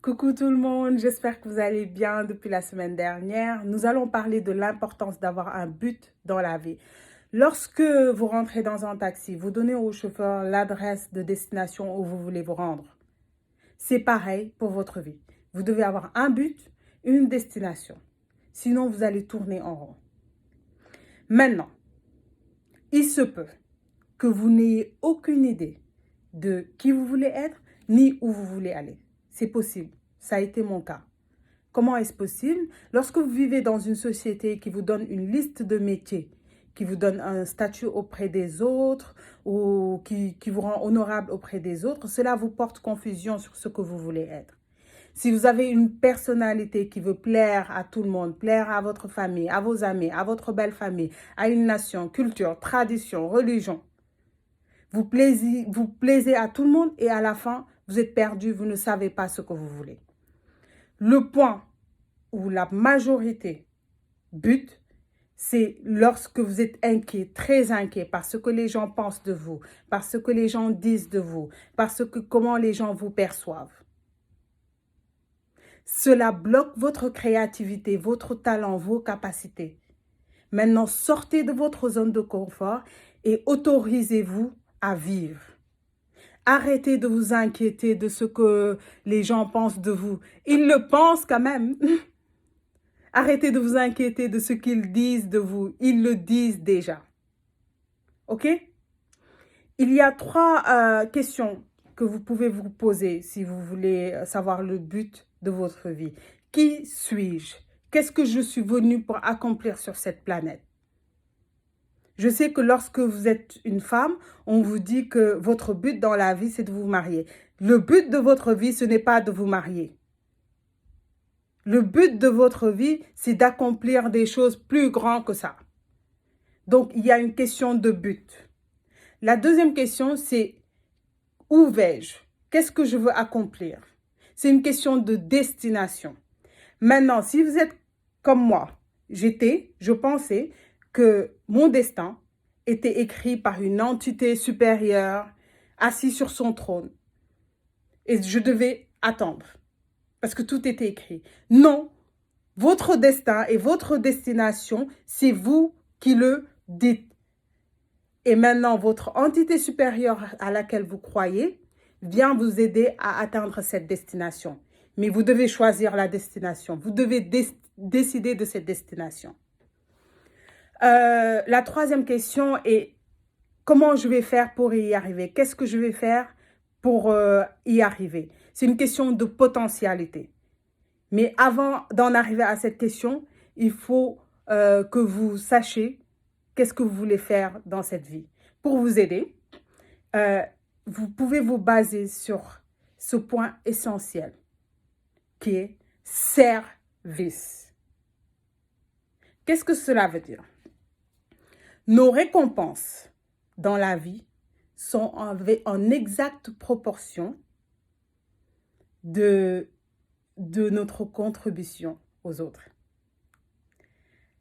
Coucou tout le monde, j'espère que vous allez bien depuis la semaine dernière. Nous allons parler de l'importance d'avoir un but dans la vie. Lorsque vous rentrez dans un taxi, vous donnez au chauffeur l'adresse de destination où vous voulez vous rendre. C'est pareil pour votre vie. Vous devez avoir un but, une destination. Sinon, vous allez tourner en rond. Maintenant, il se peut que vous n'ayez aucune idée de qui vous voulez être ni où vous voulez aller. C'est possible. Ça a été mon cas. Comment est-ce possible? Lorsque vous vivez dans une société qui vous donne une liste de métiers, qui vous donne un statut auprès des autres ou qui vous rend honorable auprès des autres, cela vous porte confusion sur ce que vous voulez être. Si vous avez une personnalité qui veut plaire à tout le monde, plaire à votre famille, à vos amis, à votre belle famille, à une nation, culture, tradition, religion, vous plaisez à tout le monde et à la fin, vous êtes perdu, vous ne savez pas ce que vous voulez. Le point où la majorité bute, c'est lorsque vous êtes inquiet, très inquiet par ce que les gens pensent de vous, par ce que les gens disent de vous, comment les gens vous perçoivent. Cela bloque votre créativité, votre talent, vos capacités. Maintenant, sortez de votre zone de confort et autorisez-vous à vivre. Arrêtez de vous inquiéter de ce que les gens pensent de vous. Ils le pensent quand même. Arrêtez de vous inquiéter de ce qu'ils disent de vous. Ils le disent déjà. OK? Il y a 3 questions que vous pouvez vous poser si vous voulez savoir le but de votre vie. Qui suis-je? Qu'est-ce que je suis venu pour accomplir sur cette planète? Je sais que lorsque vous êtes une femme, on vous dit que votre but dans la vie, c'est de vous marier. Le but de votre vie, ce n'est pas de vous marier. Le but de votre vie, c'est d'accomplir des choses plus grandes que ça. Donc, il y a une question de but. La deuxième question, c'est où vais-je? Qu'est-ce que je veux accomplir? C'est une question de destination. Maintenant, si vous êtes comme moi, je pensais que mon destin était écrit par une entité supérieure assise sur son trône. Et je devais attendre parce que tout était écrit. Non, votre destin et votre destination, c'est vous qui le dites. Et maintenant, votre entité supérieure à laquelle vous croyez vient vous aider à atteindre cette destination. Mais vous devez choisir la destination. Vous devez décider de cette destination. La troisième question est comment je vais faire pour y arriver? Qu'est-ce que je vais faire pour y arriver? C'est une question de potentialité. Mais avant d'en arriver à cette question, il faut que vous sachiez qu'est-ce que vous voulez faire dans cette vie. Pour vous aider, vous pouvez vous baser sur ce point essentiel qui est service. Qu'est-ce que cela veut dire? Nos récompenses dans la vie sont en exacte proportion de notre contribution aux autres.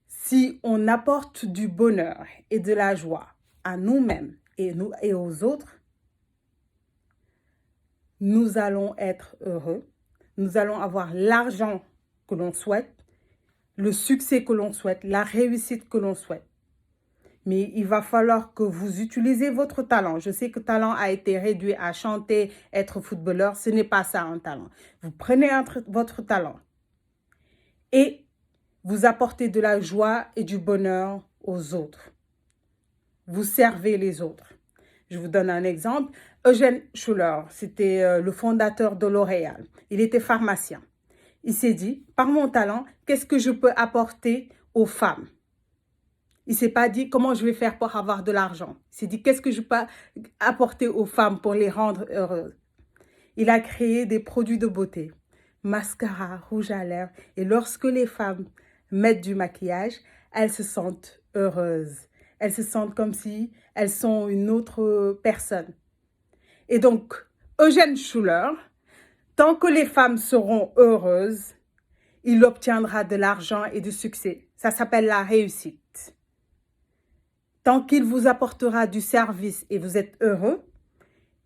Si on apporte du bonheur et de la joie à nous-mêmes et aux autres, nous allons être heureux, nous allons avoir l'argent que l'on souhaite, le succès que l'on souhaite, la réussite que l'on souhaite. Mais il va falloir que vous utilisez votre talent. Je sais que talent a été réduit à chanter, être footballeur. Ce n'est pas ça un talent. Vous prenez votre talent et vous apportez de la joie et du bonheur aux autres. Vous servez les autres. Je vous donne un exemple. Eugène Schuller, c'était le fondateur de L'Oréal. Il était pharmacien. Il s'est dit, par mon talent, qu'est-ce que je peux apporter aux femmes? Il ne s'est pas dit comment je vais faire pour avoir de l'argent. Il s'est dit qu'est-ce que je peux apporter aux femmes pour les rendre heureuses. Il a créé des produits de beauté, mascara, rouge à lèvres. Et lorsque les femmes mettent du maquillage, elles se sentent heureuses. Elles se sentent comme si elles sont une autre personne. Et donc, Eugène Schuller, tant que les femmes seront heureuses, il obtiendra de l'argent et du succès. Ça s'appelle la réussite. Tant qu'il vous apportera du service et vous êtes heureux,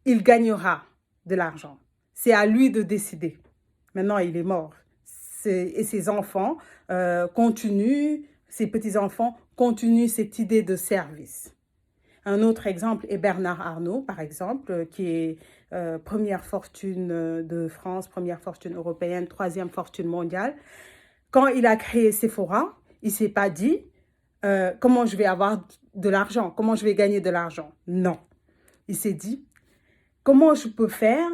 il gagnera de l'argent. C'est à lui de décider. Maintenant, il est mort. Et ses enfants ses petits-enfants continuent cette idée de service. Un autre exemple est Bernard Arnault, par exemple, qui est première fortune de France, première fortune européenne, troisième fortune mondiale. Quand il a créé Sephora, il ne s'est pas dit comment je vais avoir de l'argent, comment je vais gagner de l'argent. Non. Il s'est dit comment je peux faire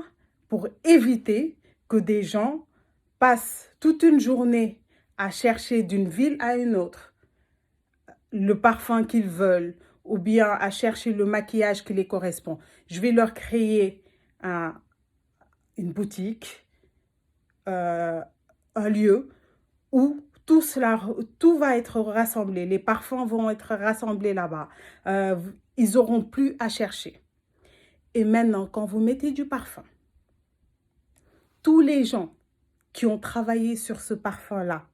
pour éviter que des gens passent toute une journée à chercher d'une ville à une autre le parfum qu'ils veulent ou bien à chercher le maquillage qui les correspond. Je vais leur créer une boutique, un lieu où tout va être rassemblé. Les parfums vont être rassemblés là-bas. Ils n'auront plus à chercher. Et maintenant, quand vous mettez du parfum, tous les gens qui ont travaillé sur ce parfum-là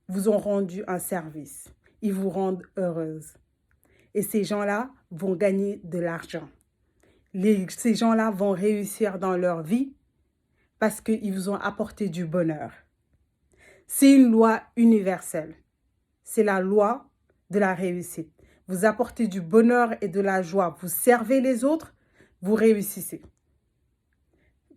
vous ont rendu un service. Ils vous rendent heureuse. Et ces gens-là vont gagner de l'argent. Ces gens-là vont réussir dans leur vie parce qu'ils vous ont apporté du bonheur. C'est une loi universelle. C'est la loi de la réussite. Vous apportez du bonheur et de la joie. Vous servez les autres, vous réussissez.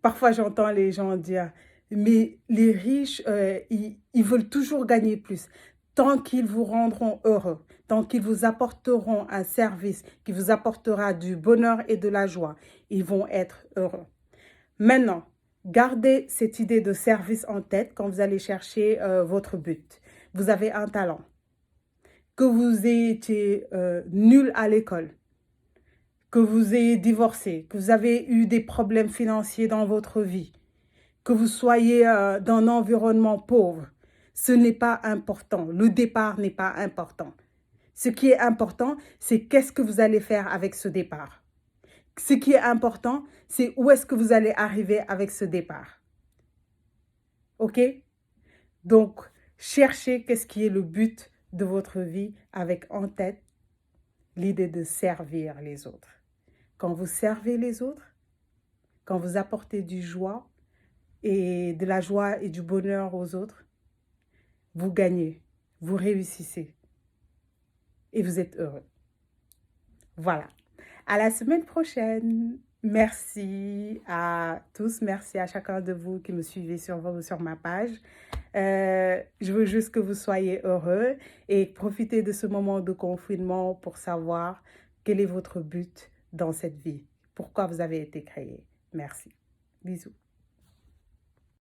Parfois, j'entends les gens dire, mais les riches, ils veulent toujours gagner plus. Tant qu'ils vous rendront heureux, tant qu'ils vous apporteront un service qui vous apportera du bonheur et de la joie, ils vont être heureux. Maintenant, gardez cette idée de service en tête quand vous allez chercher votre but. Vous avez un talent, que vous ayez été nul à l'école, que vous ayez divorcé, que vous avez eu des problèmes financiers dans votre vie, que vous soyez dans un environnement pauvre, ce n'est pas important. Le départ n'est pas important. Ce qui est important, c'est qu'est-ce que vous allez faire avec ce départ. Ce qui est important, c'est où est-ce que vous allez arriver avec ce départ. OK? Donc, cherchez qu'est-ce qui est le but de votre vie avec en tête l'idée de servir les autres. Quand vous servez les autres, quand vous apportez du joie et de la joie et du bonheur aux autres, vous gagnez, vous réussissez et vous êtes heureux. Voilà. À la semaine prochaine. Merci à tous, merci à chacun de vous qui me suivez sur ma page. Je veux juste que vous soyez heureux et profitez de ce moment de confinement pour savoir quel est votre but dans cette vie, pourquoi vous avez été créé. Merci. Bisous.